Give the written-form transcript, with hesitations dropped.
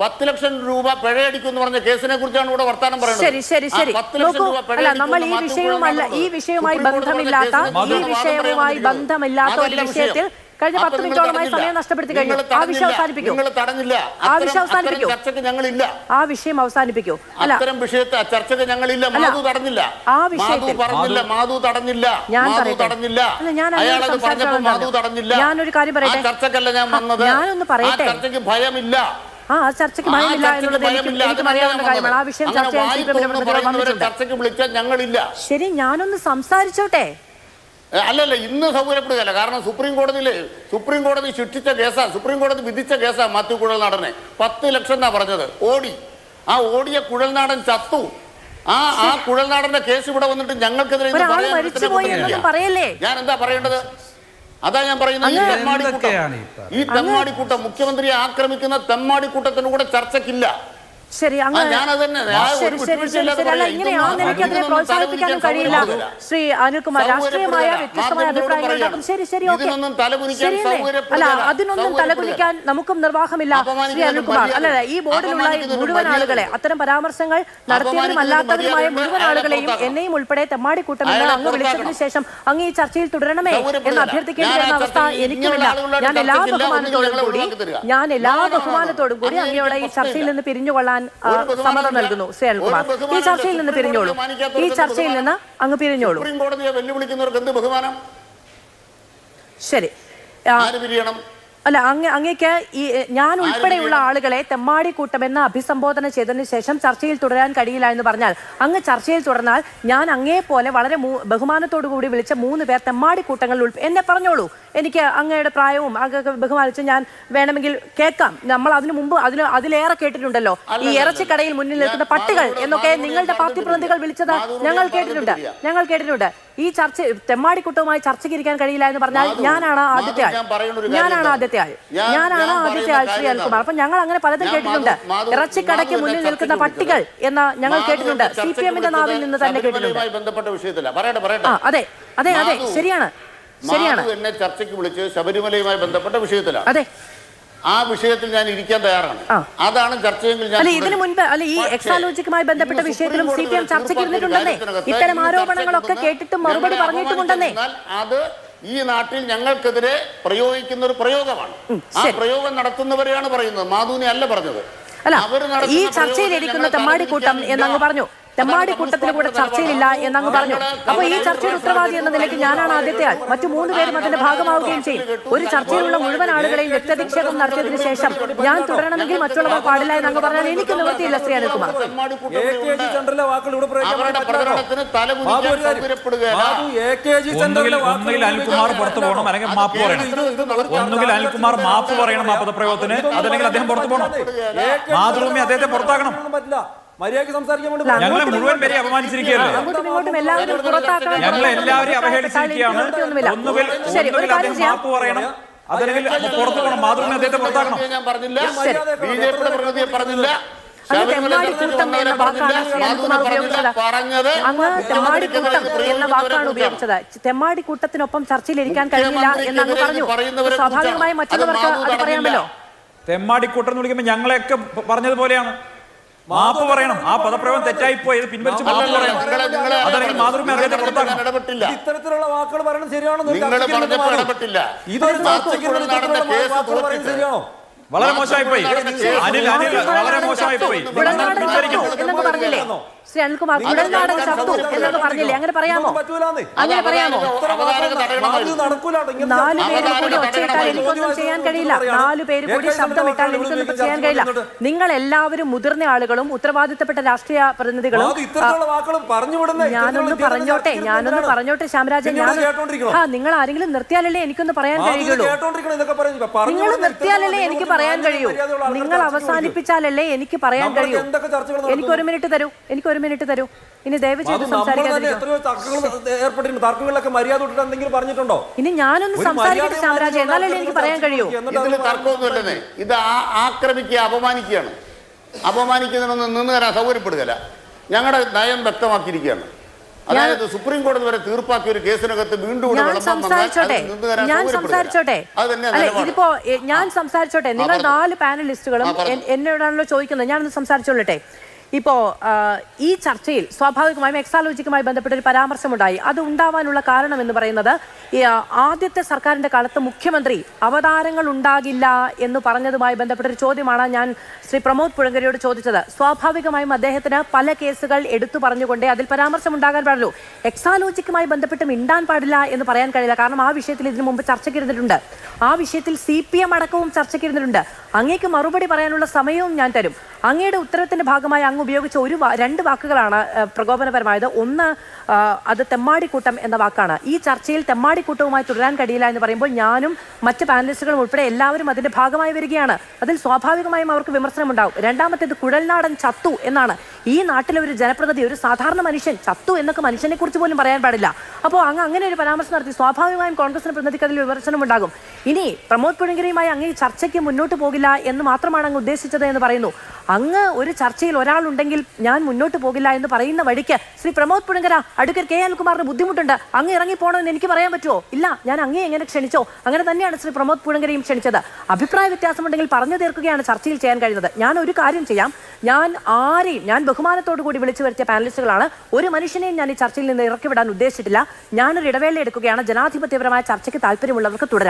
10 ലക്ഷം രൂപ പിഴയടിക്കുമെന്ന് പറഞ്ഞ കേസിനെ കുറിച്ചാണ് ഇവിടെ വർത്താനം പറയുന്നത്. ശരി 10 ലക്ഷം രൂപ നമ്മൾ ഈ വിഷയവുമായി ബന്ധമില്ലാത്ത ഒരു വിഷയത്തിൽ കഴിഞ്ഞ 10 മിനിറ്റോളമായി സമയം നഷ്ടപ്പെടുത്തി കഴിഞ്ഞു. ആ വിഷയം അവസാനിപ്പിക്കൂ. ആ വിഷയം അവസാനിപ്പിക്കൂ. അല്ല, അത്തരം വിഷയത്തെ ചർച്ചയ്ക്ക് ഞങ്ങളില്ല. മാധു തടഞ്ഞില്ല. ആ വിഷയത്തിൽ ഞാനൊരു കാര്യം പറയട്ടെ. ചർച്ചക്കല്ല ഞാൻ വന്നത്. ഞാനൊന്ന് പറയട്ടെ. ചർച്ചയ്ക്ക് ഭയമില്ല. ചർച്ചയ്ക്ക് ഭയമില്ല എന്നുള്ളത് എനിക്ക് അറിയാവുന്ന കാര്യമാണ്. ആ വിഷയം ചർച്ച ചർച്ചയ്ക്ക് വിളിച്ചാൽ ഞങ്ങളില്ല. ശരി, ഞാനൊന്ന് സംസാരിച്ചോട്ടെ. അല്ലല്ല, ഇന്ന് സൗകര്യപ്പെടുകയല്ല. കാരണം സുപ്രീം കോടതി ശിക്ഷിച്ച കേസാ, സുപ്രീം കോടതി വിധിച്ച കേസാ മാത്യു കുഴൽനാടനെ. 10 ലക്ഷം എന്നാ പറഞ്ഞത്. ആ ഓടിയ കുഴൽനാടൻ ചത്തു. ആ കുഴൽനാടന്റെ കേസ് ഇവിടെ വന്നിട്ട് ഞങ്ങൾക്കെതിരെ ഞാൻ എന്താ പറയേണ്ടത്? അതാ ഞാൻ പറയുന്നത്. ഈ തെമ്മാടിക്കൂട്ടം, മുഖ്യമന്ത്രിയെ ആക്രമിക്കുന്ന തെമ്മാടിക്കൂട്ടത്തിന് കൂടെ ചർച്ചയ്ക്കില്ല. ശരി, ഇങ്ങനെയാണെന്ന് പ്രോത്സാഹിപ്പിക്കാനും കഴിയില്ല. ശ്രീ അനിൽകുമാർ, രാഷ്ട്രീയമായ വ്യത്യസ്തമായ അഭിപ്രായങ്ങൾ ഉണ്ടാക്കും. ശരി, അല്ല, അതിനൊന്നും തലകുനിക്കാൻ നമുക്കും നിർവാഹമില്ല ശ്രീ അനിൽകുമാർ. അല്ല, ഈ ബോർഡിലുള്ള മുഴുവൻ ആളുകളെ, അത്തരം പരാമർശങ്ങൾ നടത്തിയവരും അല്ലാത്തവരുമായ മുഴുവൻ ആളെയും എന്നെയും ഉൾപ്പെടെ തെമ്മാടിക്കൂട്ടം എന്ന് അങ്ങ് വിളിച്ചതിന് ശേഷം അങ്ങ് ഈ ചർച്ചയിൽ തുടരണമേ എന്ന് അഭ്യർത്ഥിക്കേണ്ടി വരുന്ന അവസ്ഥ എനിക്കുമില്ല. ഞാൻ എല്ലാ ബഹുമാനത്തോടും കൂടി അങ്ങയോടെ ഈ ചർച്ചയിൽ നിന്ന് പിരിഞ്ഞുകൊള്ളാൻ സമ്മതം നൽകുന്നു. ശ്രീ അനിൽകുമാർ, ഈ ചർച്ചയിൽ നിന്ന് പിരിഞ്ഞോളൂ. അങ്ങ് പിരിഞ്ഞോളൂ. ശരി, അല്ല, അങ്ങേക്ക് ഈ ഞാൻ ഉൾപ്പെടെയുള്ള ആളുകളെ തെമ്മാടിക്കൂട്ടം എന്ന് അഭിസംബോധന ചെയ്തതിനു ശേഷം ചർച്ചയിൽ തുടരാൻ കഴിയില്ല എന്ന് പറഞ്ഞാൽ അങ്ങ് ചർച്ചയിൽ തുടർന്നാൽ ഞാൻ അങ്ങേ പോലെ വളരെ ബഹുമാനത്തോടു കൂടി വിളിച്ച 3 പേർ തെമ്മാടിക്കൂട്ടങ്ങൾ എന്നെ പറഞ്ഞോളൂ. എനിക്ക് അങ്ങയുടെ പ്രായവും അങ്ങ് ബഹുമാനിച്ച് ഞാൻ വേണമെങ്കിൽ കേൾക്കാം. നമ്മൾ അതിനു മുമ്പ് അതിലേറെ കേട്ടിട്ടുണ്ടല്ലോ. ഈ ഇറച്ചിക്കടയിൽ മുന്നിൽ നിൽക്കുന്ന പട്ടികൾ എന്നൊക്കെ നിങ്ങളുടെ പാർട്ടി പ്രതിനിധികൾ വിളിച്ചത് ഞങ്ങൾ കേട്ടിട്ടുണ്ട്. ഈ ചർച്ച തെമ്മാടിക്കൂട്ടവുമായി ചർച്ചയ്ക്കിരിക്കാൻ കഴിയില്ല എന്ന് പറഞ്ഞാൽ ഞാനാണ് ആദ്യത്തെ ആൾ ശ്രീ അനിൽകുമാർ. അപ്പൊ ഞങ്ങൾ അങ്ങനെ പലതും കേട്ടിട്ടുണ്ട്. ഇറച്ചിക്കടയ്ക്ക് മുന്നിൽ നിൽക്കുന്ന പട്ടികൾ എന്ന് ഞങ്ങൾ കേട്ടിട്ടുണ്ട്. CPM-ന്റെ നാവിൽ നിന്ന് തന്നെ കേട്ടിട്ടുണ്ട്. അതെ, ശരിയാണ്. എന്നെ ചർച്ചയ്ക്ക് വിളിച്ച് ശബരിമലയുമായി ബന്ധപ്പെട്ട വിഷയത്തിലാണ്. അതെ, ആ വിഷയത്തിൽ ഞാൻ ഇരിക്കാൻ തയ്യാറാണ്. അതാണ് ചർച്ചയെങ്കിൽ ഇതിനു മുൻപ് ഈ എക്സാലോജിക്കുമായി ബന്ധപ്പെട്ട വിഷയത്തിലും CPM ചർച്ചയ്ക്ക് ഇരുന്നിട്ടുണ്ടെന്നേ. ഇത്തരം ആരോപണങ്ങളൊക്കെ കേട്ടിട്ടും മറുപടി പറഞ്ഞിട്ടുമുണ്ടെന്നേ. അത് ഈ നാട്ടിൽ ഞങ്ങൾക്കെതിരെ പ്രയോഗിക്കുന്ന ഒരു പ്രയോഗമാണ്. ആ പ്രയോഗം നടത്തുന്നവരെയാണ് പറയുന്നത്, മാധുവിനെ അല്ല പറഞ്ഞത്. അല്ല, ഈ ചർച്ചയിലിരിക്കുന്ന തെമ്മാടിക്കൂട്ടം എന്നങ്ങ് പറഞ്ഞു. തെമ്മാടിക്കൂട്ടത്തിന് കൂടെ ചർച്ചയിലില്ല എന്നങ്ങ് പറഞ്ഞു. അപ്പൊ ഈ ചർച്ചയുടെ ഉത്തരവാദി എന്ന നിലയ്ക്ക് ഞാനാണ് ആദ്യത്തെ ആൾ. മറ്റു 3 പേരും അതിന്റെ ഭാഗമാവുകയും ചെയ്യും. ഒരു ചർച്ചയിലുള്ള മുഴുവൻ ആളുകളെയും വ്യക്തിനിക്ഷേപം നടത്തിയതിനു ശേഷം ഞാൻ തുടരണമെങ്കിൽ മറ്റുള്ളവർ പാടില്ല എന്നങ്ങ് പറഞ്ഞാൽ എനിക്ക് നിവൃത്തിയില്ല ശ്രീ അനിൽകുമാർ. അനിൽകുമാർ മാപ്പ് പറയണം ആ പദപ്രയോഗത്തിന്, അതല്ലെങ്കിൽ അദ്ദേഹം പുറത്തു പോകണം. മാതൃഭൂമി അദ്ദേഹത്തെ പുറത്താക്കണം. ഞങ്ങളെ മുഴുവൻ പേരെ അപമാനിച്ചിരിക്കുകയല്ലേ? ഞങ്ങളെ എല്ലാവരെയും അവഹേളിച്ചിരിക്കുകയാണ്. ഒന്നുകിൽ അദ്ദേഹം മാപ്പ് പറയണം, അതല്ലെങ്കിൽ പുറത്തു പോകണം. മാതൃഭൂമി അദ്ദേഹത്തെ പുറത്താക്കണം. തെമ്മാടിക്കൂട്ടം എന്ന വാക്കാണ് ശ്രീ അനിൽകുമാർ ഉപയോഗിച്ചത്. അങ്ങ് തെമ്മാടിക്കൂട്ടം എന്ന വാക്കാണ് ഉപയോഗിച്ചത്. തെമ്മാടിക്കൂട്ടത്തിനൊപ്പം ചർച്ചയിലിരിക്കാൻ കഴിയില്ല എന്നങ്ങ് പറഞ്ഞു. സ്വാഭാവികമായും മറ്റുള്ളവർക്ക് അത് പറയാമല്ലോ. തെമ്മാടിക്കൂട്ടം എന്ന് വിളിക്കുമ്പോൾ ഞങ്ങളെയൊക്കെ പറഞ്ഞതുപോലെയാണ്. മാപ്പ് പറയണം. ആ പദപ്രയോഗം തെറ്റായി പോയത് പിൻവലിച്ച് മാപ്പ് പറയണം. അതല്ലെങ്കിൽ മാതൃഭൂമി അദ്ദേഹത്തെ പുറത്താക്കണം. ഇത്തരത്തിലുള്ള വാക്കുകൾ പറയണം. ശരിയാണോ? ശരിയാണോ? വളരെ മോശമായി പോയി അനിൽ, വളരെ മോശമായി പോയി. എന്നൊക്കെ പറഞ്ഞില്ലേ ശ്രീ അനിൽകുമാർ? കുഴൽനാടൻ ചത്തു എന്നൊക്കെ പറഞ്ഞില്ലേ? അങ്ങനെ പറയാമോ? 4 പേര് കൂടി ഒച്ചയിട്ടാൽ എനിക്കൊന്നും ചെയ്യാൻ കഴിയില്ല. 4 പേര് കൂടി ശബ്ദമിട്ടാൽ എനിക്കൊന്നും ചെയ്യാൻ കഴിയില്ല. നിങ്ങൾ എല്ലാവരും മുതിർന്ന ആളുകളും ഉത്തരവാദിത്തപ്പെട്ട രാഷ്ട്രീയ പ്രതിനിധികളും. ഞാനൊന്ന് പറഞ്ഞോട്ടെ ശ്യാമരാജൻ. നിങ്ങൾ ആരെങ്കിലും നിർത്തിയാലല്ലേ എനിക്കൊന്ന് പറയാൻ കഴിയുള്ളൂ. നിങ്ങൾ നിർത്തിയാലല്ലേ എനിക്ക് പറയാൻ കഴിയൂ. നിങ്ങൾ അവസാനിപ്പിച്ചാലല്ലേ എനിക്ക് പറയാൻ കഴിയൂ. എനിക്കൊരു മിനിറ്റ് തരൂ. ഇനി ദയവ് ചെയ്ത് പറഞ്ഞിട്ടുണ്ടോ? ഇനി ഞാനൊന്ന് സംസാരിക്കട്ടെ ശ്യാമരാജ്, എന്നാലല്ലേ എനിക്ക് പറയാൻ കഴിയൂ. തർക്കമൊന്നുമില്ലെന്നേ. ഇത് ആക്രമിക്കുക, അപമാനിക്കുന്നതിനൊന്നും നിന്ന് തരാൻ സൗകര്യപ്പെടുകയില്ല. ഞങ്ങളുടെ നയം വ്യക്തമാക്കിയിരിക്കുകയാണ്. അതായത് സുപ്രീം കോടതി വരെ തീർപ്പാക്കിയ ഒരു കേസിനകത്ത് വീണ്ടും ഇവിടെ ഞാൻ വിളംബരം വന്നാൽ സംസാരിച്ചോട്ടെ അതിൽ നിന്ന് വരാൻ ഞാൻ സൗകര്യപ്പെടുകയില്ല. സംസാരിച്ചോട്ടെ അത് തന്നെ അല്ലെ നിലപാട്. ഇതിപ്പോ ഞാൻ സംസാരിച്ചോട്ടെ നിങ്ങൾ 4 പാനലിസ്റ്റുകളും പറഞ്ഞു. എന്നോടാണല്ലോ ചോദിക്കുന്നത് ഞാനൊന്ന് സംസാരിച്ചോളട്ടെ ഇപ്പോ ഈ ചർച്ചയിൽ സ്വാഭാവികമായും എക്സാലോജിക്കുമായി ബന്ധപ്പെട്ട ഒരു പരാമർശമുണ്ടായി. അത് ഉണ്ടാവാനുള്ള കാരണം എന്ന് പറയുന്നത് ഈ ആദ്യത്തെ സർക്കാരിന്റെ കാലത്ത് മുഖ്യമന്ത്രി അവതാരങ്ങൾ ഉണ്ടാകില്ല എന്ന് പറഞ്ഞതുമായി ബന്ധപ്പെട്ടൊരു ചോദ്യമാണ് ഞാൻ ശ്രീ പ്രമോദ് പുഴങ്കരയോട് ചോദിച്ചത്. സ്വാഭാവികമായും അദ്ദേഹത്തിന് പല കേസുകൾ എടുത്തു പറഞ്ഞുകൊണ്ടേ അതിൽ പരാമർശം ഉണ്ടാകാൻ പാടുള്ളൂ. എക്സാലോജിക്കുമായി ബന്ധപ്പെട്ട് മിണ്ടാൻ പാടില്ല എന്ന് പറയാൻ കഴിയില്ല. കാരണം ആ വിഷയത്തിൽ ഇതിനു മുമ്പ് ചർച്ചയ്ക്കിരുന്നിട്ടുണ്ട്. ആ വിഷയത്തിൽ CPM അടക്കവും ചർച്ചയ്ക്കിരുന്നിട്ടുണ്ട്. അങ്ങേക്ക് മറുപടി പറയാനുള്ള സമയവും ഞാൻ തരും. അങ്ങയുടെ ഉത്തരത്തിന്റെ ഭാഗമായി അങ്ങ് ഉപയോഗിച്ച 2 വാക്കുകളാണ് പ്രകോപനപരമായത്. ഒന്ന് അത് തെമ്മാടിക്കൂട്ടം എന്ന വാക്കാണ്. ഈ ചർച്ചയിൽ തെമ്മാടിക്കൂട്ടവുമായി തുടരാൻ കഴിയില്ല എന്ന് പറയുമ്പോൾ ഞാനും മറ്റ് പാനലിസ്റ്റുകളും ഉൾപ്പെടെ എല്ലാവരും അതിന്റെ ഭാഗമായി വരികയാണ്. അതിൽ സ്വാഭാവികമായും അവർക്ക് വിമർശനം ഉണ്ടാവും. രണ്ടാമത്തേത് കുഴൽനാടൻ ചത്തു എന്നാണ്. ഈ നാട്ടിലെ ഒരു ജനപ്രതിനിധി, ഒരു സാധാരണ മനുഷ്യൻ ചത്തു എന്നൊക്കെ മനുഷ്യനെ കുറിച്ച് പോലും പറയാൻ പാടില്ല. അപ്പോൾ അങ്ങനെ ഒരു പരാമർശം നടത്തി സ്വാഭാവികമായും കോൺഗ്രസിന്റെ പ്രതിനിധിക്ക് അതിൽ വിമർശനം ഉണ്ടാകും. ഇനി പ്രമോദ് പുഴങ്കരയുമായി അങ്ങ് ഈ ചർച്ചയ്ക്ക് മുന്നോട്ട് പോകില്ല എന്ന് മാത്രമാണ് അങ്ങ് ഉദ്ദേശിച്ചത് എന്ന് പറയുന്നു. അങ്ങ് ഒരു ചർച്ചയിൽ ഒരാളുണ്ടെങ്കിൽ ഞാൻ മുന്നോട്ട് പോകില്ല എന്ന് പറയുന്ന വഴിക്ക് ശ്രീ പ്രമോദ് പുഴങ്കര, അഡ്വക്കേറ്റ് കെ അനിൽകുമാറിന് ബുദ്ധിമുട്ടുണ്ട്, അങ്ങ് ഇറങ്ങിപ്പോണമെന്ന് എനിക്ക് പറയാൻ പറ്റുമോ? ഇല്ല, ഞാൻ അങ്ങേ എങ്ങനെ ക്ഷണിച്ചോ അങ്ങനെ തന്നെയാണ് ശ്രീ പ്രമോദ് പുഴങ്കരയും ക്ഷണിച്ചത്. അഭിപ്രായ വ്യത്യാസമുണ്ടെങ്കിൽ പറഞ്ഞു തീർക്കുകയാണ് ചർച്ചയിൽ ചെയ്യാൻ കഴിയുന്നത്. ഞാൻ ഒരു കാര്യം ചെയ്യാം, ഞാൻ ബഹുമാനത്തോടു കൂടി വിളിച്ചു വരുത്തിയ പാനലിസ്റ്റുകളാണ്. ഒരു മനുഷ്യനെയും ഞാൻ ഈ ചർച്ചയിൽ നിന്ന് ഇറക്കിവിടാൻ ഉദ്ദേശിച്ചിട്ടില്ല. ഞാനൊരു ഇടവേള എടുക്കുകയാണ്. ജനാധിപത്യപരമായ ചർച്ചയ്ക്ക് താല്പര്യമുള്ളവർക്ക് തുടരാം.